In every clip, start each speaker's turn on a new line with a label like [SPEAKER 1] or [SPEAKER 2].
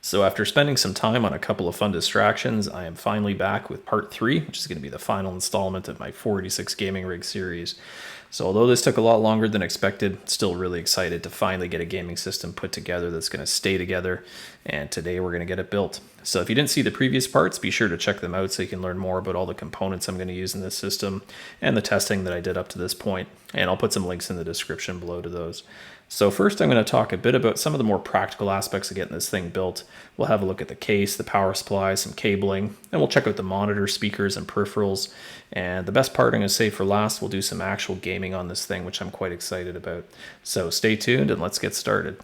[SPEAKER 1] So after spending some time on a couple of fun distractions, I am finally back with part 3, which is going to be the final installment of my 486 gaming rig series. So although this took a lot longer than expected, still really excited to finally get a gaming system put together that's going to stay together, and today we're going to get it built. So if you didn't see the previous parts, be sure to check them out so you can learn more about all the components I'm going to use in this system and the testing that I did up to this point, and I'll put some links in the description below to those. So first I'm going to talk a bit about some of the more practical aspects of getting this thing built. We'll have a look at the case, the power supply, some cabling, and we'll check out the monitor, speakers, and peripherals. And the best part I'm going to save for last, we'll do some actual gaming on this thing, which I'm quite excited about. So stay tuned and let's get started.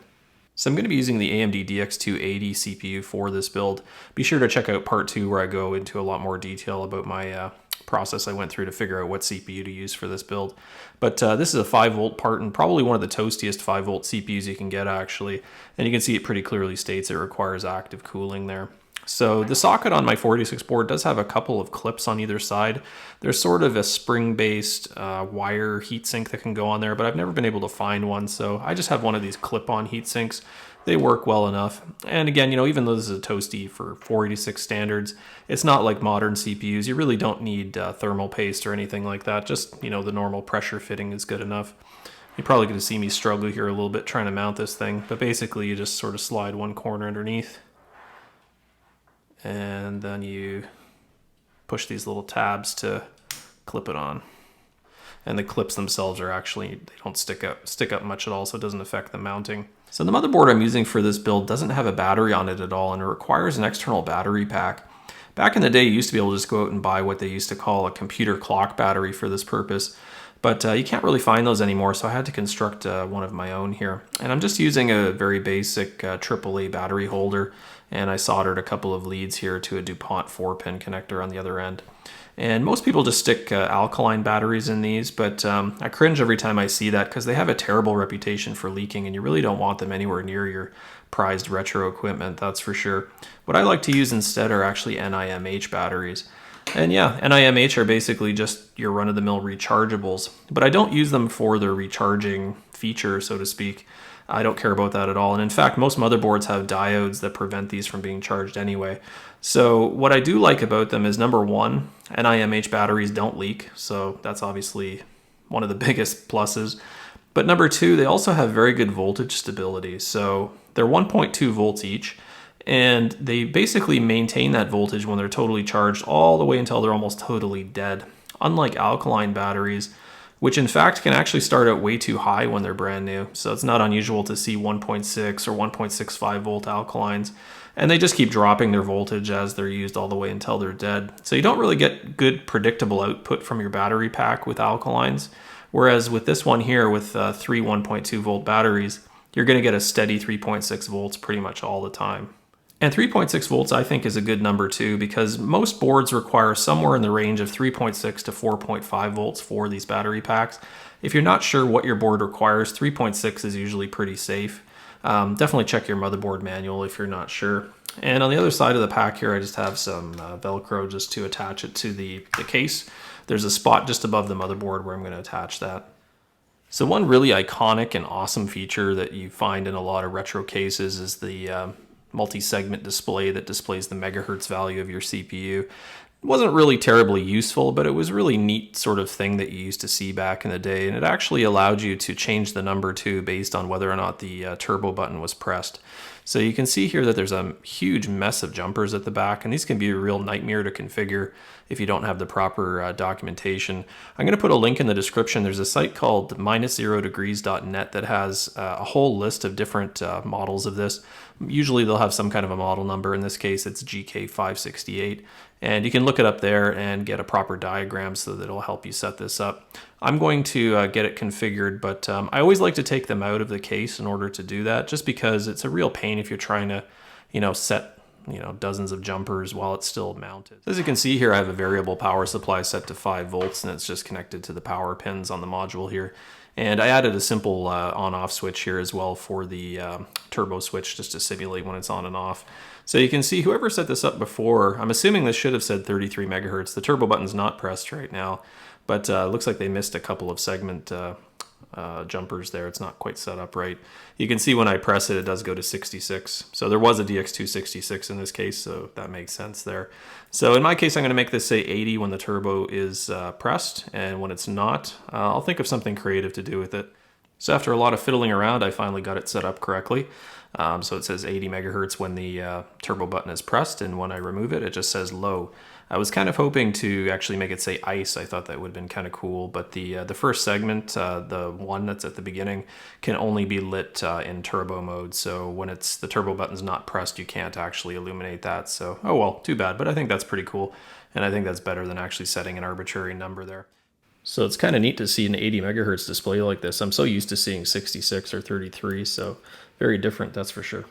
[SPEAKER 1] So I'm going to be using the AMD DX280 CPU for this build. Be sure to check out part 2 where I go into a lot more detail about my process I went through to figure out what CPU to use for this build. But this is a 5-volt part and probably one of the toastiest 5-volt CPUs you can get actually. And you can see it pretty clearly states it requires active cooling there. So the socket on my 486 board does have a couple of clips on either side. There's sort of a spring-based wire heatsink that can go on there, but I've never been able to find one, so I just have one of these clip-on heatsinks. They work well enough. And again, even though this is a toasty for 486 standards, it's not like modern CPUs. You really don't need thermal paste or anything like that. Just, the normal pressure fitting is good enough. You're probably going to see me struggle here a little bit trying to mount this thing, but basically you just sort of slide one corner underneath, and then you push these little tabs to clip it on. And the clips themselves are actually, they don't stick up much at all, so it doesn't affect the mounting. So the motherboard I'm using for this build doesn't have a battery on it at all, and it requires an external battery pack. Back in the day, you used to be able to just go out and buy what they used to call a computer clock battery for this purpose. But you can't really find those anymore, so I had to construct one of my own here. And I'm just using a very basic AAA battery holder, and I soldered a couple of leads here to a DuPont 4-pin connector on the other end. And most people just stick alkaline batteries in these, but I cringe every time I see that because they have a terrible reputation for leaking, and you really don't want them anywhere near your prized retro equipment, that's for sure. What I like to use instead are actually NIMH batteries. And yeah, NIMH are basically just your run-of-the-mill rechargeables, but I don't use them for their recharging feature, so to speak. I don't care about that at all. And in fact, most motherboards have diodes that prevent these from being charged anyway. So what I do like about them is, number one, NIMH batteries don't leak. So that's obviously one of the biggest pluses. But number two, they also have very good voltage stability. So they're 1.2 volts each. And they basically maintain that voltage when they're totally charged all the way until they're almost totally dead. Unlike alkaline batteries, which in fact can actually start out way too high when they're brand new. So it's not unusual to see 1.6 or 1.65 volt alkalines. And they just keep dropping their voltage as they're used all the way until they're dead. So you don't really get good predictable output from your battery pack with alkalines. Whereas with this one here with 3 1.2 volt batteries, you're going to get a steady 3.6 volts pretty much all the time. And 3.6 volts I think is a good number too, because most boards require somewhere in the range of 3.6 to 4.5 volts for these battery packs. If you're not sure what your board requires, 3.6 is usually pretty safe. Definitely check your motherboard manual if you're not sure. And on the other side of the pack here, I just have some Velcro just to attach it to the case. There's a spot just above the motherboard where I'm going to attach that. So one really iconic and awesome feature that you find in a lot of retro cases is the multi-segment display that displays the megahertz value of your CPU. It wasn't really terribly useful, but it was a really neat sort of thing that you used to see back in the day, and it actually allowed you to change the number too based on whether or not the turbo button was pressed. So you can see here that there's a huge mess of jumpers at the back, and these can be a real nightmare to configure if you don't have the proper documentation. I'm going to put a link in the description. There's a site called -0degrees.net that has a whole list of different models of this. Usually they'll have some kind of a model number. In this case, it's GK568. And you can look it up there and get a proper diagram so that it'll help you set this up. I'm going to get it configured, but I always like to take them out of the case in order to do that, just because it's a real pain if you're trying to, set, dozens of jumpers while it's still mounted. As you can see here, I have a variable power supply set to 5 volts, and it's just connected to the power pins on the module here. And I added a simple on-off switch here as well for the turbo switch, just to simulate when it's on and off. So you can see whoever set this up before, I'm assuming this should have said 33 megahertz. The turbo button's not pressed right now, but it looks like they missed a couple of segment jumpers there. It's not quite set up right. You can see when I press it, it does go to 66. So there was a DX266 in this case, so that makes sense there. So in my case, I'm going to make this say 80 when the turbo is pressed, and when it's not, I'll think of something creative to do with it. So after a lot of fiddling around, I finally got it set up correctly. So it says 80 megahertz when the turbo button is pressed, and when I remove it, it just says low. I was kind of hoping to actually make it say ice. I thought that would have been kind of cool, but the first segment, the one that's at the beginning, can only be lit in turbo mode. So when the turbo button's not pressed, you can't actually illuminate that. So, oh well, too bad, but I think that's pretty cool. And I think that's better than actually setting an arbitrary number there. So it's kind of neat to see an 80 megahertz display like this. I'm so used to seeing 66 or 33, so very different, that's for sure.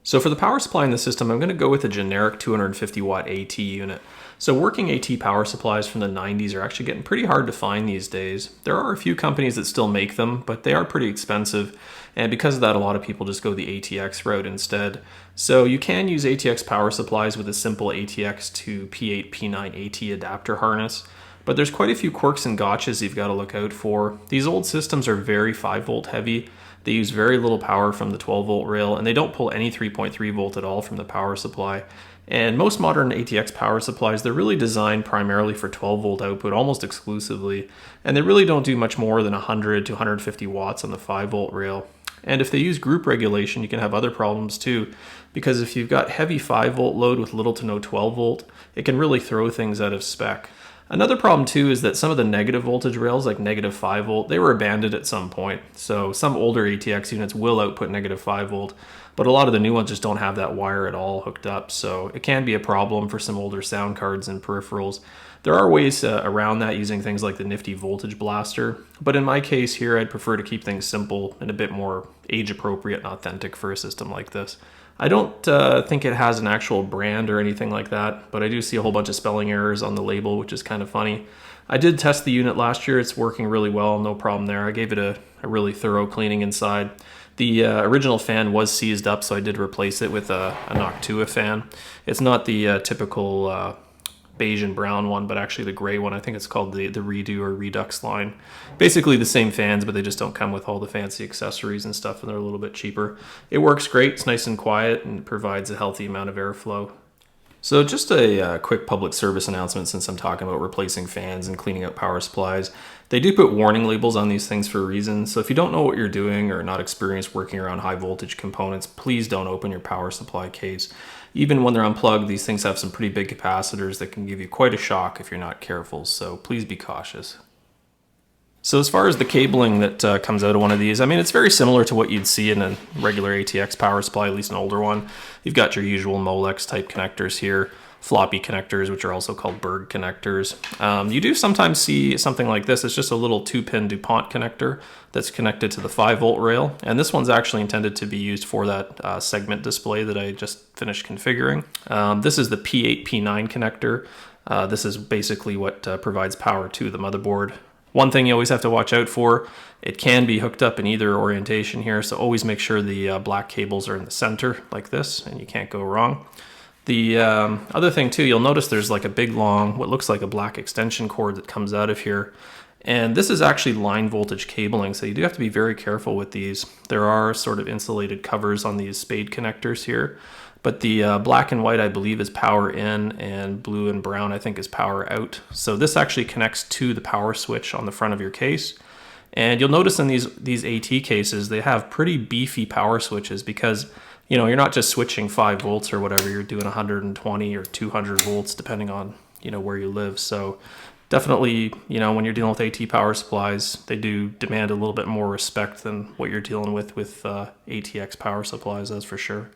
[SPEAKER 1] So for the power supply in the system, I'm going to go with a generic 250 watt AT unit. So working AT power supplies from the 90s are actually getting pretty hard to find these days. There are a few companies that still make them, but they are pretty expensive. And because of that, a lot of people just go the ATX route instead. So you can use ATX power supplies with a simple ATX to P8, P9 AT adapter harness. But there's quite a few quirks and gotchas you've got to look out for. These old systems are very 5 volt heavy. They use very little power from the 12 volt rail, and they don't pull any 3.3 volt at all from the power supply. And most modern ATX power supplies, they're really designed primarily for 12 volt output almost exclusively, and they really don't do much more than 100 to 150 watts on the 5 volt rail. And if they use group regulation, you can have other problems too, because if you've got heavy 5 volt load with little to no 12 volt, it can really throw things out of spec. Another problem too is that some of the negative voltage rails, like negative 5 volt, they were abandoned at some point. So some older ATX units will output negative 5 volt, but a lot of the new ones just don't have that wire at all hooked up. So it can be a problem for some older sound cards and peripherals. There are ways around that using things like the nifty voltage blaster, but in my case here, I'd prefer to keep things simple and a bit more age appropriate and authentic for a system like this. I don't think it has an actual brand or anything like that, but I do see a whole bunch of spelling errors on the label, which is kind of funny. I did test the unit last year. It's working really well, no problem there. I gave it a really thorough cleaning inside. The original fan was seized up, so I did replace it with a Noctua fan. It's not the typical beige and brown one, but actually the gray one. I think it's called the Redo or Redux line. Basically the same fans, but they just don't come with all the fancy accessories and stuff, and they're a little bit cheaper. It works great. It's nice and quiet and provides a healthy amount of airflow. So just a quick public service announcement since I'm talking about replacing fans and cleaning out power supplies. They do put warning labels on these things for a reason, so if you don't know what you're doing or not experienced working around high voltage components, please don't open your power supply case. Even when they're unplugged, these things have some pretty big capacitors that can give you quite a shock if you're not careful, so please be cautious. So as far as the cabling that comes out of one of these, I mean, it's very similar to what you'd see in a regular ATX power supply, at least an older one. You've got your usual Molex type connectors here, floppy connectors, which are also called Berg connectors. You do sometimes see something like this. It's just a little 2-pin DuPont connector that's connected to the 5 volt rail. And this one's actually intended to be used for that segment display that I just finished configuring. This is the P8, P9 connector. This is basically what provides power to the motherboard. One thing you always have to watch out for, it can be hooked up in either orientation here, so always make sure the black cables are in the center like this, and you can't go wrong. The other thing too, you'll notice there's like a big long, what looks like a black extension cord that comes out of here. And this is actually line voltage cabling, so you do have to be very careful with these. There are sort of insulated covers on these spade connectors here, but the black and white I believe is power in, and blue and brown I think is power out. So this actually connects to the power switch on the front of your case. And you'll notice in these AT cases, they have pretty beefy power switches because, you know, you're not just switching 5 volts or whatever, you're doing 120 or 200 volts depending on, you know, where you live. So definitely, you know, when you're dealing with AT power supplies, they do demand a little bit more respect than what you're dealing with ATX power supplies, that's for sure.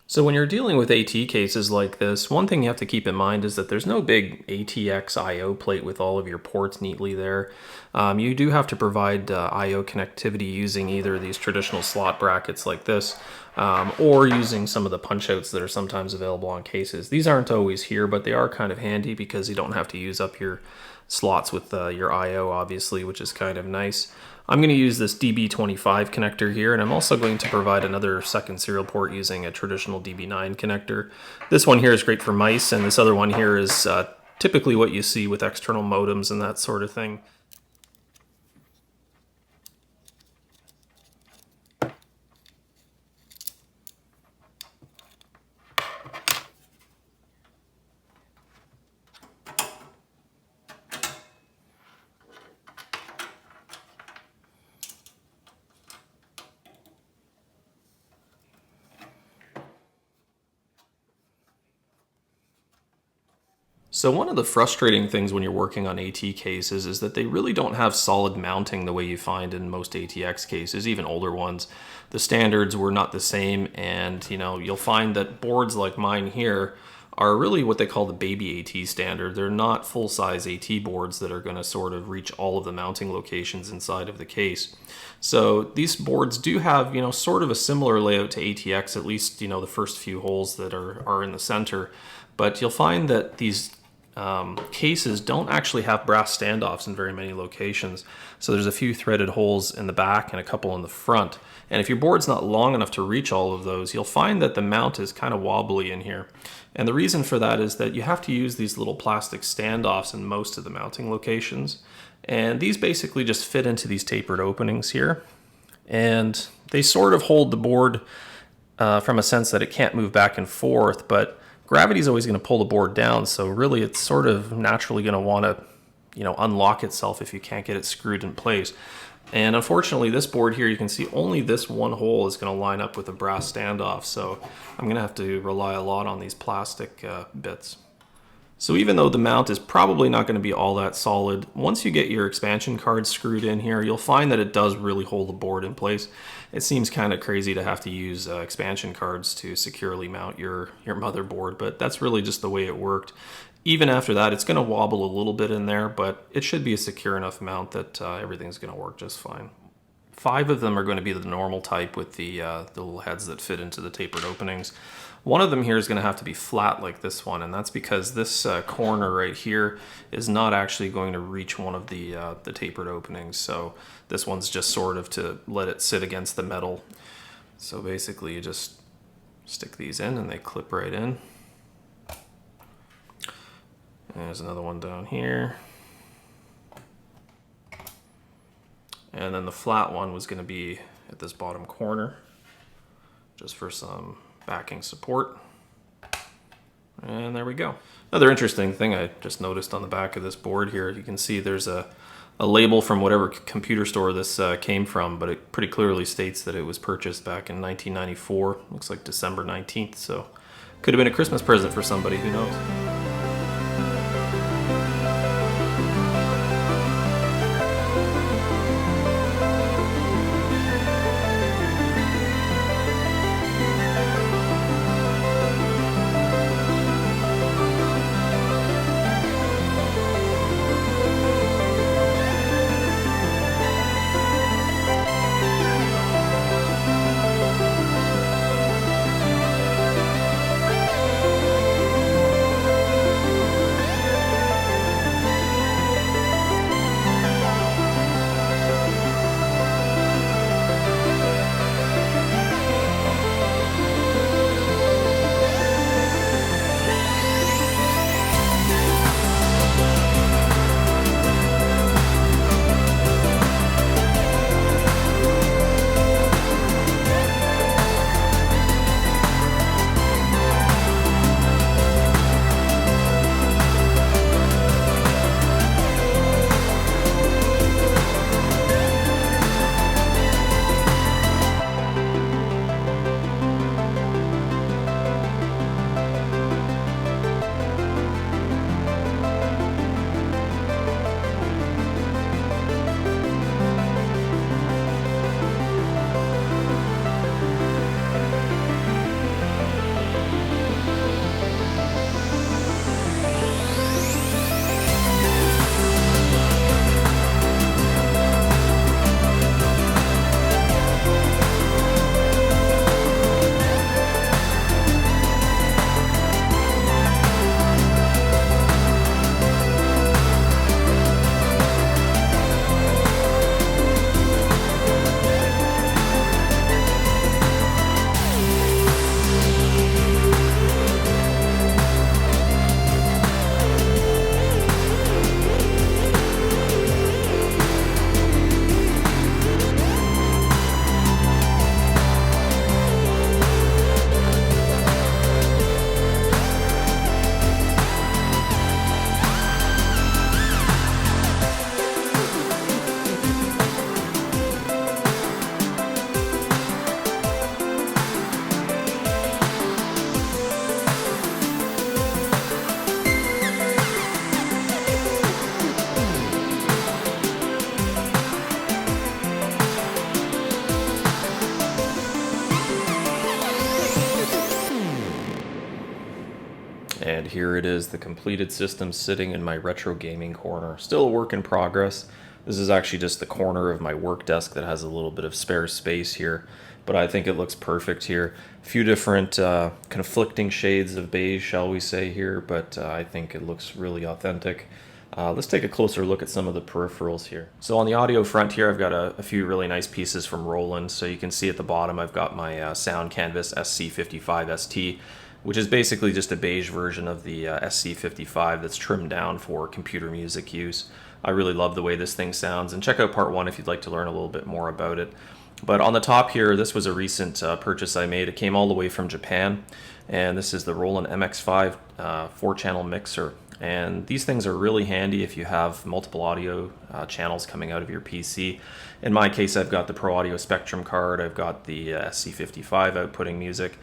[SPEAKER 1] So when you're dealing with AT cases like this, one thing you have to keep in mind is that there's no big ATX I/O plate with all of your ports neatly there. You do have to provide I/O connectivity using either these traditional slot brackets like this, or using some of the punch outs that are sometimes available on cases. These aren't always here, but they are kind of handy because you don't have to use up your slots with your I/O, obviously, which is kind of nice. I'm going to use this DB25 connector here, and I'm also going to provide another second serial port using a traditional DB9 connector. This one here is great for mice, and this other one here is typically what you see with external modems and that sort of thing. So one of the frustrating things when you're working on AT cases is that they really don't have solid mounting the way you find in most ATX cases, even older ones. The standards were not the same, and you'll find that boards like mine here are really what they call the baby AT standard. They're not full-size AT boards that are going to sort of reach all of the mounting locations inside of the case. So these boards do have, sort of a similar layout to ATX, at least, the first few holes that are in the center. But you'll find that these cases don't actually have brass standoffs in very many locations. So there's a few threaded holes in the back and a couple in the front. And if your board's not long enough to reach all of those, you'll find that the mount is kind of wobbly in here. And the reason for that is that you have to use these little plastic standoffs in most of the mounting locations. And these basically just fit into these tapered openings here. And they sort of hold the board from a sense that it can't move back and forth, but gravity is always going to pull the board down, so really it's sort of naturally going to want to, unlock itself if you can't get it screwed in place. And unfortunately, this board here, you can see only this one hole is going to line up with a brass standoff, so I'm going to have to rely a lot on these plastic bits. So even though the mount is probably not going to be all that solid, once you get your expansion cards screwed in here, you'll find that it does really hold the board in place. It seems kind of crazy to have to use expansion cards to securely mount your motherboard, but that's really just the way it worked. Even after that, it's going to wobble a little bit in there, but it should be a secure enough mount that everything's going to work just fine. 5 of them are going to be the normal type with the little heads that fit into the tapered openings. One of them here is going to have to be flat like this one, and that's because this corner right here is not actually going to reach one of the tapered openings. So this one's just sort of to let it sit against the metal. So basically you just stick these in and they clip right in. And there's another one down here. And then the flat one was going to be at this bottom corner, just for some backing support. And there we go. Another interesting thing I just noticed on the back of this board here, you can see there's a label from whatever computer store this came from, but it pretty clearly states that it was purchased back in 1994. Looks like December 19th, so could have been a Christmas present for somebody, who knows. here it is, the completed system sitting in my retro gaming corner. Still a work in progress. This is actually just the corner of my work desk that has a little bit of spare space here, but I think it looks perfect here. A few different conflicting shades of beige, shall we say here, but I think it looks really authentic. Let's take a closer look at some of the peripherals here. So on the audio front here, I've got a few really nice pieces from Roland. So you can see at the bottom, I've got my Sound Canvas SC55 ST, which is basically just a beige version of the SC55 that's trimmed down for computer music use. I really love the way this thing sounds, and check out part 1 if you'd like to learn a little bit more about it. But on the top here, this was a recent purchase I made. It came all the way from Japan, and this is the Roland MX5 4-channel mixer. And these things are really handy if you have multiple audio channels coming out of your PC. In my case, I've got the Pro Audio Spectrum card, I've got the SC55 outputting music,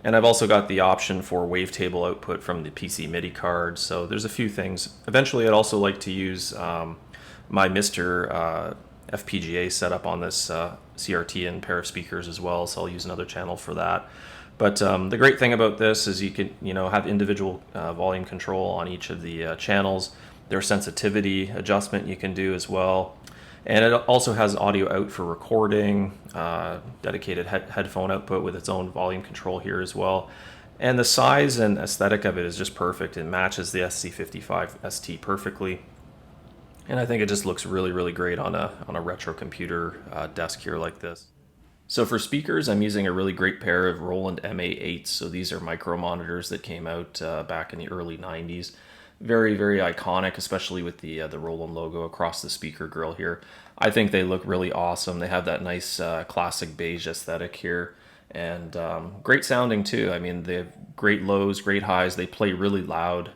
[SPEAKER 1] and I've also got the option for wavetable output from the PC MIDI card. So there's a few things. Eventually, I'd also like to use my Mr. FPGA setup on this CRT and pair of speakers as well, so I'll use another channel for that. But the great thing about this is you can, have individual volume control on each of the channels. There's sensitivity adjustment you can do as well. And it also has audio out for recording, dedicated headphone output with its own volume control here as well. And the size and aesthetic of it is just perfect. It matches the SC55 ST perfectly. And I think it just looks really, really great on a retro computer desk here like this. So for speakers, I'm using a really great pair of Roland MA8s. So these are micro monitors that came out back in the early 90s. Very, very iconic, especially with the Roland logo across the speaker grill here. I think they look really awesome. They have that nice classic beige aesthetic here, and great sounding too. I mean, they have great lows, great highs. They play really loud.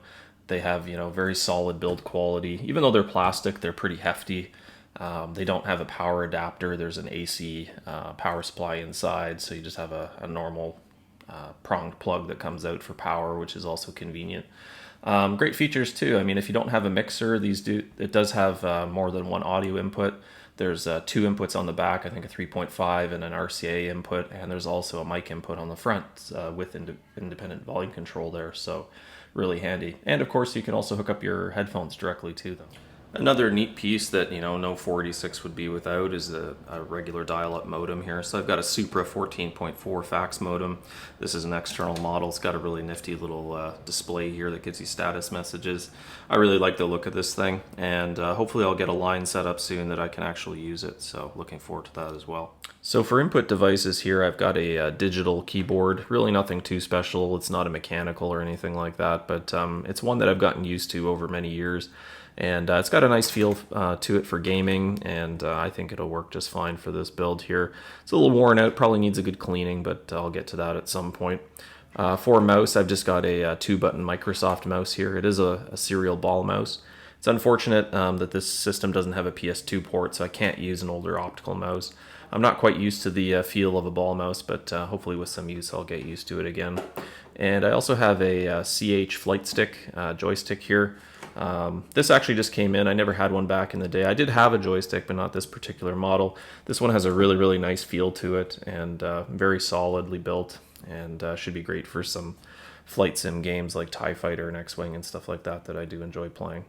[SPEAKER 1] They have, very solid build quality. Even though they're plastic, they're pretty hefty. They don't have a power adapter. There's an AC power supply inside, so you just have a normal pronged plug that comes out for power, which is also convenient. Great features too. I mean, if you don't have a mixer, it does have more than one audio input. There's 2 inputs on the back, I think a 3.5 and an RCA input, and there's also a mic input on the front with independent volume control there, so really handy. And of course, you can also hook up your headphones directly to them. Another neat piece that, no 486 would be without is a regular dial-up modem here. So I've got a Supra 14.4 fax modem. This is an external model. It's got a really nifty little display here that gives you status messages. I really like the look of this thing, and hopefully I'll get a line set up soon that I can actually use it. So looking forward to that as well. So for input devices here, I've got a digital keyboard. Really nothing too special. It's not a mechanical or anything like that, but it's one that I've gotten used to over many years. And it's got a nice feel to it for gaming, and I think it'll work just fine for this build here. It's a little worn out, probably needs a good cleaning, but I'll get to that at some point. For a mouse, I've just got a 2-button Microsoft mouse here. It is a serial ball mouse. It's unfortunate that this system doesn't have a PS2 port, so I can't use an older optical mouse. I'm not quite used to the feel of a ball mouse, but hopefully with some use I'll get used to it again. And I also have a CH flight stick joystick here. This actually just came in. I never had one back in the day. I did have a joystick, but not this particular model. This one has a really, really nice feel to it, and very solidly built, and should be great for some flight sim games like TIE Fighter and X-Wing and stuff like that I do enjoy playing.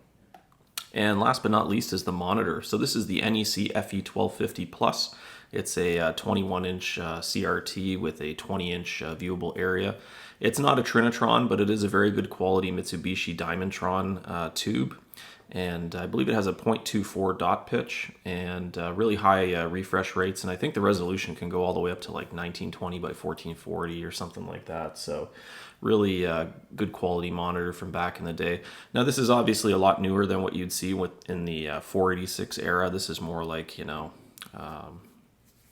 [SPEAKER 1] And last but not least is the monitor. So this is the NEC FE1250 Plus. It's a 21-inch CRT with a 20-inch viewable area. It's not a Trinitron, but it is a very good quality Mitsubishi Diamondtron tube. And I believe it has a 0.24 dot pitch and really high refresh rates. And I think the resolution can go all the way up to like 1920 by 1440 or something like that. So really good quality monitor from back in the day. Now this is obviously a lot newer than what you'd see in the 486 era. This is more like,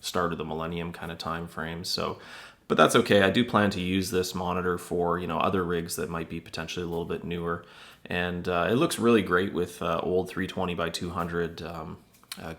[SPEAKER 1] start of the millennium kind of time frame. But that's okay. I do plan to use this monitor for other rigs that might be potentially a little bit newer, and it looks really great with old 320 by 200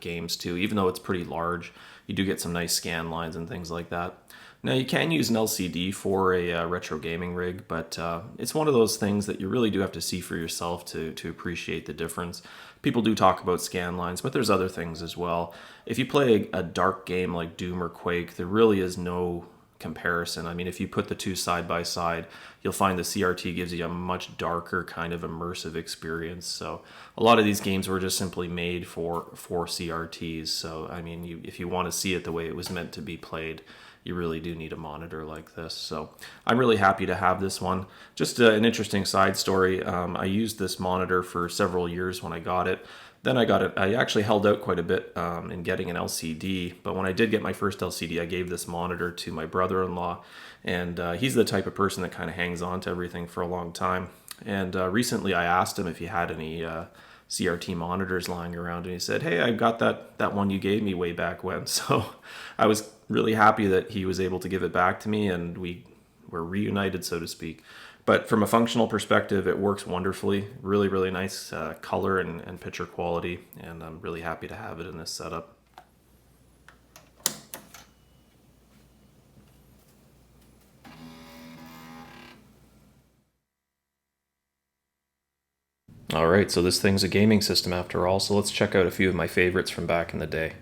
[SPEAKER 1] games too. Even though it's pretty large, you do get some nice scan lines and things like that. Now you can use an LCD for a retro gaming rig, but it's one of those things that you really do have to see for yourself to appreciate the difference. People do talk about scan lines, but there's other things as well. If you play a dark game like Doom or Quake, there really is no comparison. I mean, if you put the two side by side, you'll find the CRT gives you a much darker kind of immersive experience. So a lot of these games were just simply made for CRTs. So I mean, if you want to see it the way it was meant to be played, you really do need a monitor like this. So I'm really happy to have this one. Just an interesting side story. I used this monitor for several years when I got it. Then I actually held out quite a bit in getting an LCD, but when I did get my first LCD, I gave this monitor to my brother-in-law, and he's the type of person that kind of hangs on to everything for a long time. And recently I asked him if he had any CRT monitors lying around, and he said, "Hey, I got that one you gave me way back when." So I was really happy that he was able to give it back to me, and we were reunited, so to speak. But from a functional perspective, it works wonderfully. Really, really nice color and picture quality, and I'm really happy to have it in this setup. All right, so this thing's a gaming system after all, so let's check out a few of my favorites from back in the day.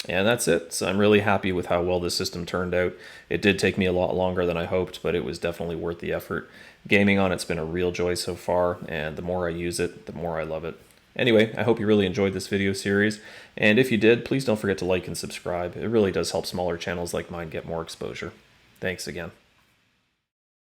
[SPEAKER 1] And that's it. So I'm really happy with how well this system turned out. It did take me a lot longer than I hoped, but it was definitely worth the effort. Gaming on it's been a real joy so far, and the more I use it, the more I love it. Anyway, I hope you really enjoyed this video series, and if you did, please don't forget to like and subscribe. It really does help smaller channels like mine get more exposure. Thanks again.